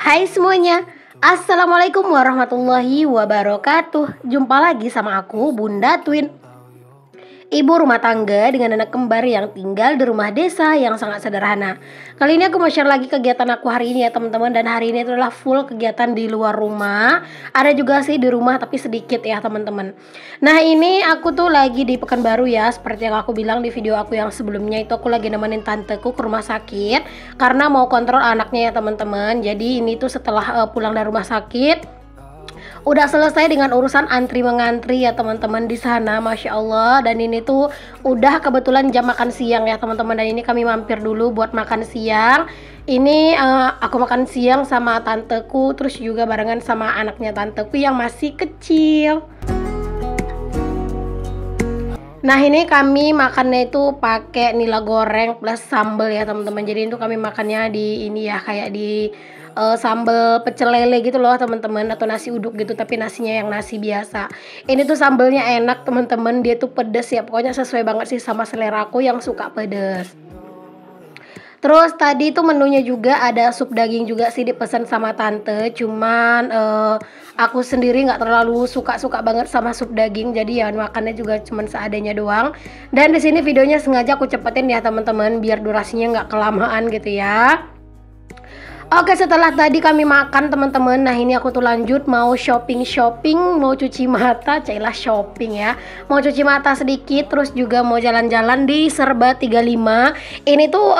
Hai semuanya, Assalamualaikum warahmatullahi wabarakatuh. Jumpa lagi sama aku, Bunda Twin, ibu rumah tangga dengan anak kembar yang tinggal di rumah desa yang sangat sederhana. Kali ini aku mau share lagi kegiatan aku hari ini ya teman-teman. Dan hari ini adalah full kegiatan di luar rumah. Ada juga sih di rumah tapi sedikit ya teman-teman. Nah ini aku tuh lagi di Pekanbaru ya. Seperti yang aku bilang di video aku yang sebelumnya, itu aku lagi nemenin tanteku ke rumah sakit karena mau kontrol anaknya ya teman-teman. Jadi ini tuh setelah pulang dari rumah sakit, udah selesai dengan urusan antri mengantri ya teman-teman di sana, masya Allah. Dan ini tuh udah kebetulan jam makan siang ya teman-teman. Dan ini kami mampir dulu buat makan siang. Ini aku makan siang sama tanteku, terus juga barengan sama anaknya tanteku yang masih kecil. Nah ini kami makannya itu pakai nila goreng plus sambal ya teman-teman. Jadi itu kami makannya di ini ya, kayak di sambal pecel lele gitu loh teman-teman, atau nasi uduk gitu, tapi nasinya yang nasi biasa. Ini tuh sambalnya enak teman-teman, dia tuh pedes ya, pokoknya sesuai banget sih sama selera aku yang suka pedes. Terus tadi tuh menunya juga ada sup daging juga sih, dipesan sama tante. Cuman aku sendiri nggak terlalu suka banget sama sup daging, jadi ya makannya juga cuman seadanya doang. Dan di sini videonya sengaja aku cepetin ya teman-teman, biar durasinya nggak kelamaan gitu ya. Oke, setelah tadi kami makan teman-teman, nah ini aku tuh lanjut mau shopping, mau cuci mata, cailah shopping ya. Mau cuci mata sedikit, terus juga mau jalan-jalan di Serba 35. Ini tuh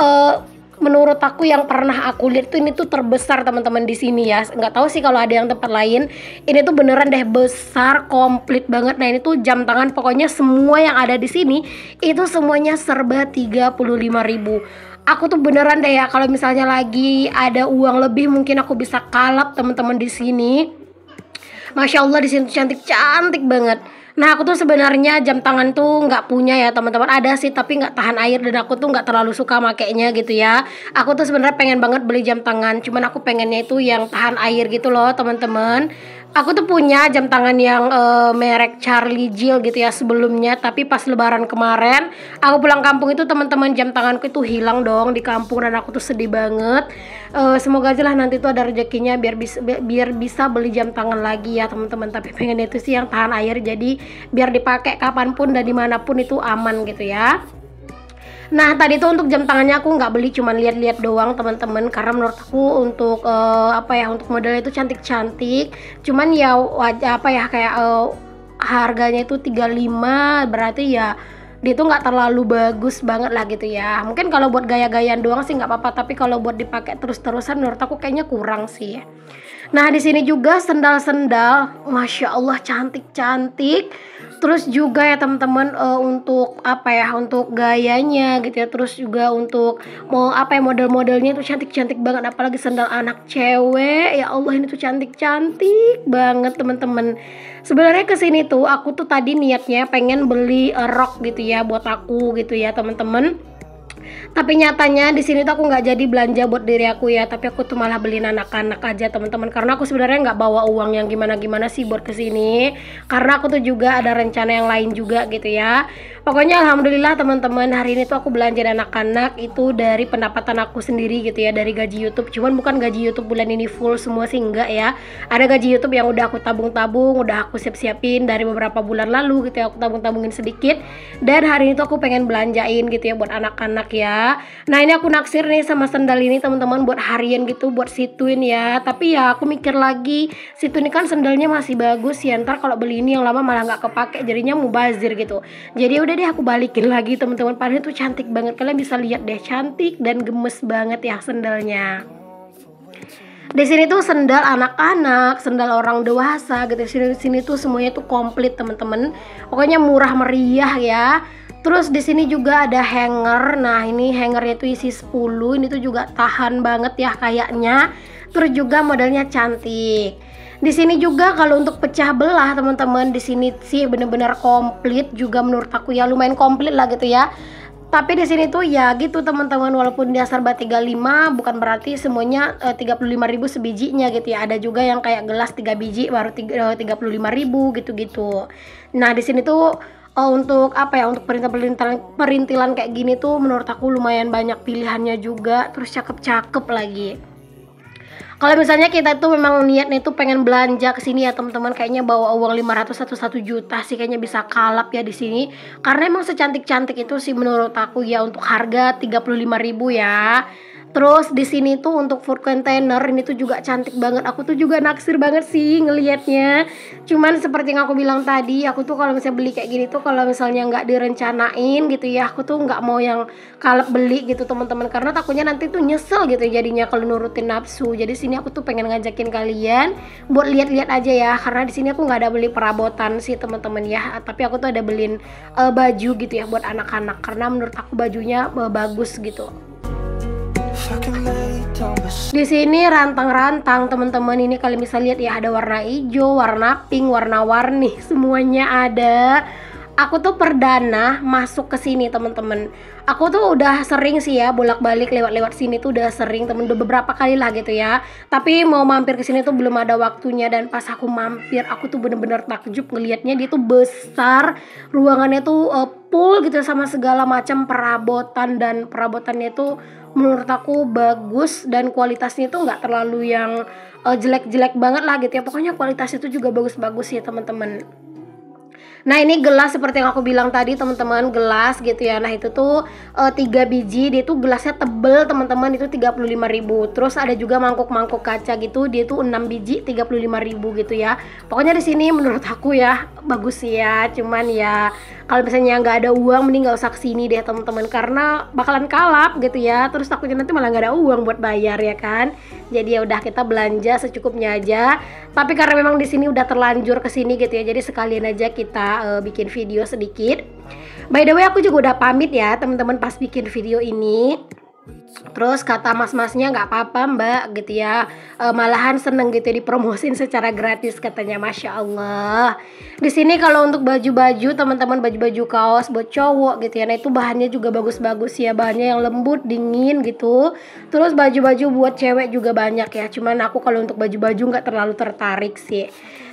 menurut aku yang pernah aku lihat tuh ini tuh terbesar teman-teman di sini ya. Nggak tahu sih kalau ada yang tempat lain. Ini tuh beneran deh besar, komplit banget. Nah ini tuh jam tangan, pokoknya semua yang ada di sini itu semuanya serba 35.000. Aku tuh beneran deh ya, kalau misalnya lagi ada uang lebih mungkin aku bisa kalap teman-teman di sini. Masya Allah di sini tuh cantik-cantik banget. Nah aku tuh sebenarnya jam tangan tuh nggak punya ya teman-teman, ada sih tapi nggak tahan air dan aku tuh nggak terlalu suka makainya gitu ya. Aku tuh sebenarnya pengen banget beli jam tangan, cuman aku pengennya itu yang tahan air gitu loh teman-teman. Aku tuh punya jam tangan yang merek Charlie Jill gitu ya sebelumnya, tapi pas lebaran kemarin aku pulang kampung itu teman-teman, jam tanganku itu hilang dong di kampung dan aku tuh sedih banget. Semoga aja lah nanti tuh ada rezekinya biar bisa beli jam tangan lagi ya teman-teman. Tapi pengen itu sih yang tahan air, jadi biar dipakai kapanpun dan dimanapun itu aman gitu ya. Nah tadi tuh untuk jam tangannya aku nggak beli, cuman lihat-lihat doang teman-teman, karena menurut aku untuk apa ya, untuk modelnya itu cantik-cantik. Cuman ya wajah apa ya, kayak harganya itu 35, berarti ya dia tuh nggak terlalu bagus banget lah gitu ya. Mungkin kalau buat gaya-gayaan doang sih nggak apa-apa, tapi kalau buat dipakai terus-terusan menurut aku kayaknya kurang sih. Nah di sini juga sendal-sendal, masya Allah cantik-cantik. Terus juga ya teman-teman, untuk apa ya, untuk gayanya gitu ya. Terus juga untuk mau apa ya, model-modelnya itu cantik-cantik banget. Apalagi sendal anak cewek, ya Allah ini tuh cantik-cantik banget teman-teman. Sebenarnya kesini tuh aku tuh tadi niatnya pengen beli rok gitu ya buat aku gitu ya teman-teman. Tapi nyatanya di sini tuh aku nggak jadi belanja buat diri aku ya, tapi aku tuh malah beliin anak-anak aja teman-teman, karena aku sebenarnya nggak bawa uang yang gimana-gimana sih buat kesini, karena aku tuh juga ada rencana yang lain juga gitu ya. Pokoknya alhamdulillah teman-teman, hari ini tuh aku belanja anak-anak itu dari pendapatan aku sendiri gitu ya, dari gaji YouTube. Cuman bukan gaji YouTube bulan ini full semua sih, enggak ya. Ada gaji YouTube yang udah aku tabung-tabung, udah aku siap-siapin dari beberapa bulan lalu gitu ya, aku tabung-tabungin sedikit. Dan hari ini tuh aku pengen belanjain gitu ya buat anak-anak ya. Nah ini aku naksir nih sama sendal ini teman-teman, buat harian gitu, buat si Twin ya. Tapi ya aku mikir lagi, si Twin ini kan sendalnya masih bagus ya, ntar kalau beli ini yang lama malah nggak kepake, jadinya mubazir gitu. Jadi udah deh aku balikin lagi teman-teman. Padahal itu cantik banget, kalian bisa lihat deh, cantik dan gemes banget ya sendalnya. Di sini tuh sendal anak-anak, sendal orang dewasa gitu. Sini tuh semuanya tuh komplit teman-teman. Pokoknya murah meriah ya. Terus di sini juga ada hanger. Nah, ini hangernya tuh isi 10. Ini tuh juga tahan banget ya kayaknya. Terus juga modelnya cantik. Di sini juga kalau untuk pecah belah teman-teman, di sini sih bener-bener komplit juga menurut aku ya, lumayan komplit lah gitu ya. Tapi di sini tuh ya gitu teman-teman, walaupun dia serba 35 bukan berarti semuanya 35.000 sebijinya gitu ya. Ada juga yang kayak gelas 3 biji baru 35.000 gitu-gitu. Nah, di sini tuh untuk apa ya, untuk perintilan kayak gini tuh menurut aku lumayan banyak pilihannya juga, terus cakep-cakep lagi. Kalau misalnya kita tuh memang niatnya tuh pengen belanja ke sini ya teman-teman, kayaknya bawa uang 500 atau 1 juta sih kayaknya bisa kalap ya di sini. Karena emang secantik-cantik itu sih menurut aku ya, untuk harga 35.000 ya. Terus di sini tuh untuk food container ini tuh juga cantik banget. Aku tuh juga naksir banget sih ngelihatnya. Cuman seperti yang aku bilang tadi, aku tuh kalau misalnya beli kayak gini tuh kalau misalnya nggak direncanain gitu ya, aku tuh nggak mau yang kalap beli gitu teman-teman, karena takutnya nanti tuh nyesel gitu jadinya kalau nurutin nafsu. Jadi sini aku tuh pengen ngajakin kalian buat lihat-lihat aja ya, karena di sini aku nggak ada beli perabotan sih teman-teman ya, tapi aku tuh ada beliin baju gitu ya buat anak-anak, karena menurut aku bajunya bagus gitu. Di sini rantang-rantang teman-teman, ini kalian bisa lihat ya, ada warna hijau, warna pink, warna-warni, semuanya ada. Aku tuh perdana masuk ke sini teman-teman. Aku tuh udah sering sih ya bolak-balik lewat-lewat sini tuh, udah sering temen, udah beberapa kali lah gitu ya. Tapi mau mampir ke sini tuh belum ada waktunya, dan pas aku mampir aku tuh bener-bener takjub ngelihatnya. Dia tuh besar, ruangannya tuh full gitu sama segala macam perabotan, dan perabotannya tuh menurut aku bagus, dan kualitasnya tuh nggak terlalu yang jelek-jelek banget lah gitu ya. Pokoknya kualitasnya tuh juga bagus-bagus ya teman-teman. Nah ini gelas seperti yang aku bilang tadi teman-teman, gelas gitu ya. Nah itu tuh 3 biji, dia tuh gelasnya tebel teman-teman, itu 35.000. Terus ada juga mangkuk-mangkuk kaca gitu, dia tuh 6 biji 35.000 gitu ya. Pokoknya di sini menurut aku ya bagus ya. Cuman ya kalau misalnya nggak ada uang mending nggak usah kesini deh teman-teman, karena bakalan kalap gitu ya. Terus takutnya nanti malah nggak ada uang buat bayar ya kan. Jadi ya udah, kita belanja secukupnya aja. Tapi karena memang di sini udah terlanjur kesini gitu ya, jadi sekalian aja kita bikin video sedikit. By the way aku juga udah pamit ya teman-teman pas bikin video ini. Terus kata mas-masnya nggak apa-apa mbak gitu ya, malahan seneng gitu ya dipromosin secara gratis katanya, masya Allah. Di sini kalau untuk baju-baju teman-teman, baju-baju kaos buat cowok gitu ya, nah itu bahannya juga bagus-bagus ya, bahannya yang lembut, dingin gitu. Terus baju-baju buat cewek juga banyak ya, cuman aku kalau untuk baju-baju nggak terlalu tertarik sih.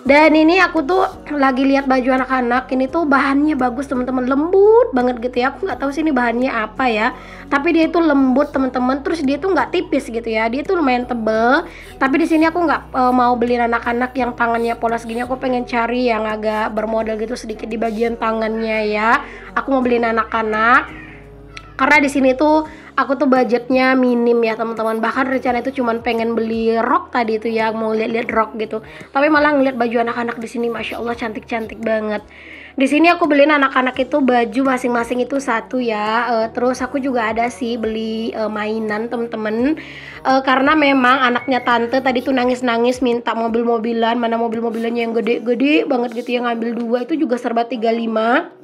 Dan ini aku tuh lagi lihat baju anak-anak, ini tuh bahannya bagus teman-teman, lembut banget gitu ya. Aku nggak tahu sih ini bahannya apa ya, tapi dia itu lembut teman-teman. Terus dia tuh nggak tipis gitu ya, dia tuh lumayan tebel. Tapi di sini aku nggak mau beli anak-anak yang tangannya polos gini. Aku pengen cari yang agak bermodel gitu sedikit di bagian tangannya ya. Aku mau beliin anak-anak karena di sini tuh aku tuh budgetnya minim ya teman-teman. Bahkan rencana itu cuman pengen beli rok tadi itu ya, mau lihat-lihat rok gitu. Tapi malah ngeliat baju anak-anak di sini, masya Allah cantik-cantik banget. Di sini aku beliin anak-anak itu baju masing-masing itu satu ya. Terus aku juga ada sih beli mainan temen-temen. Karena memang anaknya tante tadi tuh nangis-nangis minta mobil-mobilan. Mana mobil-mobilannya yang gede-gede banget gitu ya, ngambil 2 itu juga serba 35.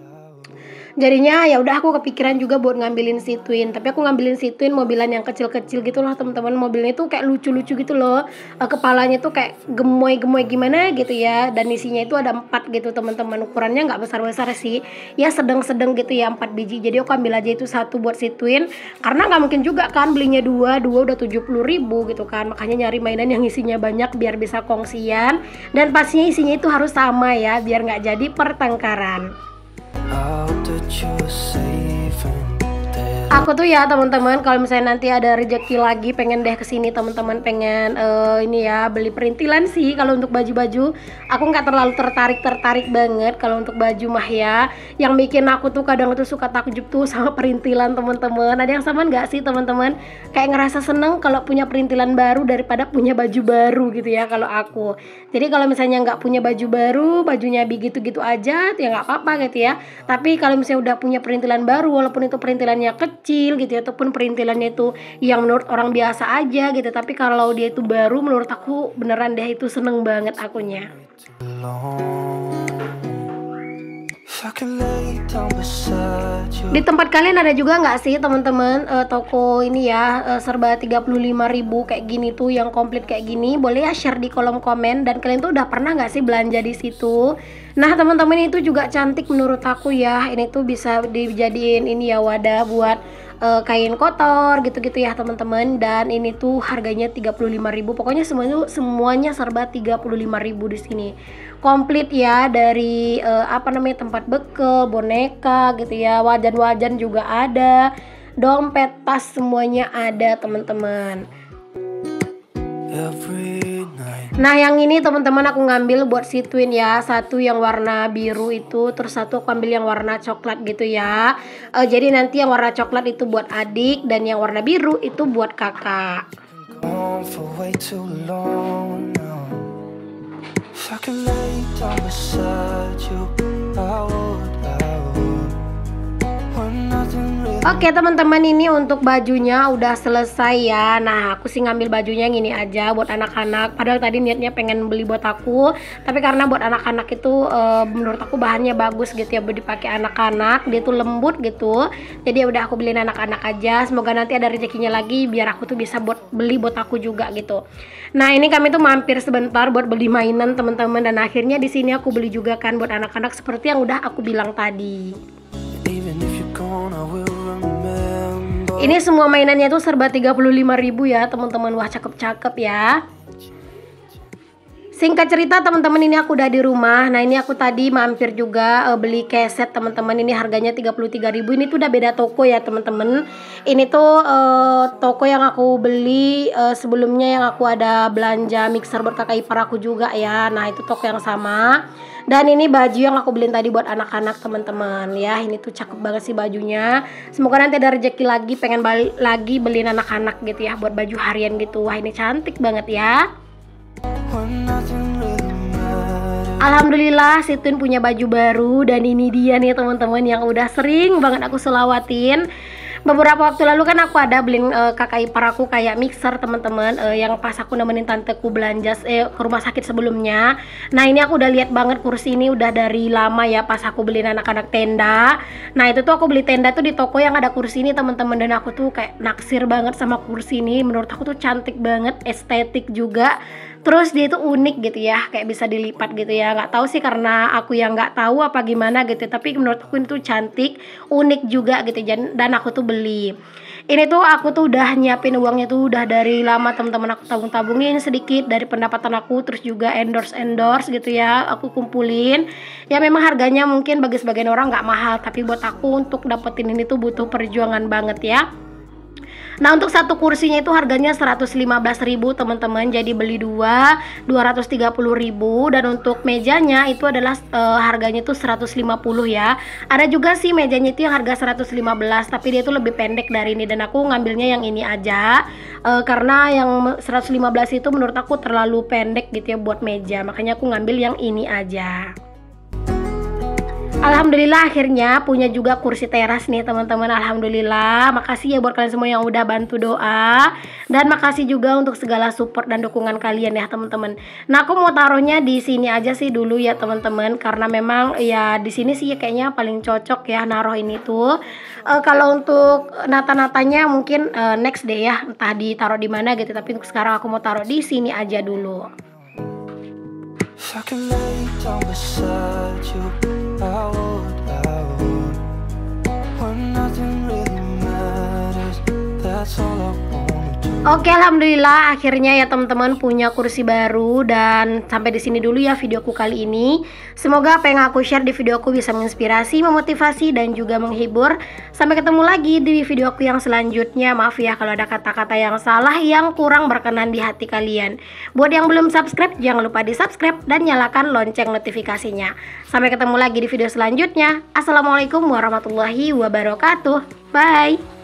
Jadinya ya udah aku kepikiran juga buat ngambilin si Twin, tapi aku ngambilin si Twin mobilan yang kecil-kecil gitu loh teman-teman. Mobilnya tuh kayak lucu-lucu gitu loh, kepalanya tuh kayak gemoy-gemoy gimana gitu ya, dan isinya itu ada 4 gitu teman-teman. Ukurannya nggak besar-besar sih ya, sedang-sedang gitu ya, 4 biji. Jadi aku ambil aja itu satu buat si Twin, karena nggak mungkin juga kan belinya dua udah 70.000 gitu kan. Makanya nyari mainan yang isinya banyak biar bisa kongsian, dan pastinya isinya itu harus sama ya, biar nggak jadi pertengkaran. Aku tuh ya teman-teman, kalau misalnya nanti ada rezeki lagi pengen deh kesini teman-teman, pengen ini ya beli perintilan sih. Kalau untuk baju-baju aku nggak terlalu tertarik banget kalau untuk baju mah ya. Yang bikin aku tuh kadang tuh suka takjub tuh sama perintilan teman-teman. Ada yang sama nggak sih teman-teman? Kayak ngerasa seneng kalau punya perintilan baru daripada punya baju baru gitu ya kalau aku. Jadi kalau misalnya nggak punya baju baru, bajunya begitu-gitu aja ya nggak apa-apa gitu ya. Tapi kalau misalnya udah punya perintilan baru, walaupun itu perintilannya kecil gitu ya, ataupun perintilannya itu yang menurut orang biasa aja gitu, tapi kalau dia itu baru, menurut aku beneran deh itu seneng banget akunya. Di tempat kalian ada juga nggak sih teman-teman toko ini ya serba 35.000 kayak gini tuh, yang komplit kayak gini? Boleh ya share di kolom komen, dan kalian tuh udah pernah nggak sih belanja di situ? Nah teman-teman, itu juga cantik menurut aku ya. Ini tuh bisa dijadiin ini ya, wadah buat kain kotor gitu-gitu ya teman-teman. Dan ini tuh harganya 35.000. Pokoknya semuanya serba 35.000 di sini. Komplit ya, dari tempat bekel, boneka gitu ya, wajan-wajan juga ada, dompet, tas, semuanya ada teman-teman. every night. Nah yang ini teman-teman aku ngambil buat si twin ya, satu yang warna biru itu, terus satu aku ambil yang warna coklat gitu ya. Jadi nanti yang warna coklat itu buat adik dan yang warna biru itu buat kakak. Gone for way too long now. If I could lay down beside you, I would. When nothing really. Oke teman-teman, ini untuk bajunya udah selesai ya. Nah aku sih ngambil bajunya yang ini aja buat anak-anak. Padahal tadi niatnya pengen beli buat aku, tapi karena buat anak-anak itu menurut aku bahannya bagus gitu ya, buat dipakai anak-anak. Dia tuh lembut gitu. Jadi ya udah aku beliin anak-anak aja. Semoga nanti ada rezekinya lagi biar aku tuh bisa beli buat aku juga gitu. Nah ini kami tuh mampir sebentar buat beli mainan teman-teman, dan akhirnya di sini aku beli juga kan buat anak-anak seperti yang udah aku bilang tadi. Ini semua mainannya tuh serba 35.000 ya teman-teman. Wah cakep-cakep ya. Singkat cerita teman-teman, ini aku udah di rumah. Nah ini aku tadi mampir juga beli keset teman-teman. Ini harganya 33.000. Ini tuh udah beda toko ya teman-teman. Ini tuh toko yang aku beli sebelumnya, yang aku ada belanja mixer buat kakak ipar aku juga ya. Nah itu toko yang sama. Dan ini baju yang aku beliin tadi buat anak-anak teman-teman ya. Ini tuh cakep banget sih bajunya. Semoga nanti ada rezeki lagi, pengen balik lagi beliin anak-anak gitu ya, buat baju harian gitu. Wah ini cantik banget ya. Alhamdulillah si Twin punya baju baru, dan ini dia nih teman-teman yang udah sering banget aku selawatin. Beberapa waktu lalu kan aku ada beliin kakak ipar aku kayak mixer teman-teman, yang pas aku nemenin tanteku belanja ke rumah sakit sebelumnya. Nah ini aku udah lihat banget kursi ini udah dari lama ya, pas aku beliin anak-anak tenda. Nah itu tuh aku beli tenda tuh di toko yang ada kursi ini teman-teman, dan aku tuh kayak naksir banget sama kursi ini. Menurut aku tuh cantik banget, estetik juga. Terus dia itu unik gitu ya, kayak bisa dilipat gitu ya. Nggak tahu sih karena aku yang nggak tahu apa gimana gitu, tapi menurut aku itu cantik, unik juga gitu, dan aku tuh beli. Ini tuh aku tuh udah nyiapin uangnya tuh udah dari lama teman-teman. Aku tabung-tabungin sedikit dari pendapatan aku, terus juga endorse gitu ya, aku kumpulin. Ya memang harganya mungkin bagi sebagian orang nggak mahal, tapi buat aku untuk dapetin ini tuh butuh perjuangan banget ya. Nah untuk satu kursinya itu harganya 115.000 teman-teman, jadi beli 230.000, dan untuk mejanya itu adalah harganya tuh 150 ya. Ada juga sih mejanya itu yang harga 115, tapi dia itu lebih pendek dari ini, dan aku ngambilnya yang ini aja karena yang 115 itu menurut aku terlalu pendek gitu ya buat meja, makanya aku ngambil yang ini aja. Alhamdulillah akhirnya punya juga kursi teras nih teman-teman. Alhamdulillah, makasih ya buat kalian semua yang udah bantu doa, dan makasih juga untuk segala support dan dukungan kalian ya teman-teman. Nah aku mau taruhnya di sini aja sih dulu ya teman-teman, karena memang ya di sini sih kayaknya paling cocok ya naruh ini tuh. Kalau untuk nata-natanya mungkin next deh ya, entah ditaruh di mana gitu, tapi untuk sekarang aku mau taruh di sini aja dulu. If I could lay down beside you, I would. When nothing really matters, that's all I want. Oke, alhamdulillah akhirnya ya teman-teman punya kursi baru, dan sampai di sini dulu ya videoku kali ini. Semoga apa yang aku share di videoku bisa menginspirasi, memotivasi, dan juga menghibur. Sampai ketemu lagi di videoku yang selanjutnya. Maaf ya kalau ada kata-kata yang salah yang kurang berkenan di hati kalian. Buat yang belum subscribe, jangan lupa di subscribe dan nyalakan lonceng notifikasinya. Sampai ketemu lagi di video selanjutnya. Assalamualaikum warahmatullahi wabarakatuh. Bye.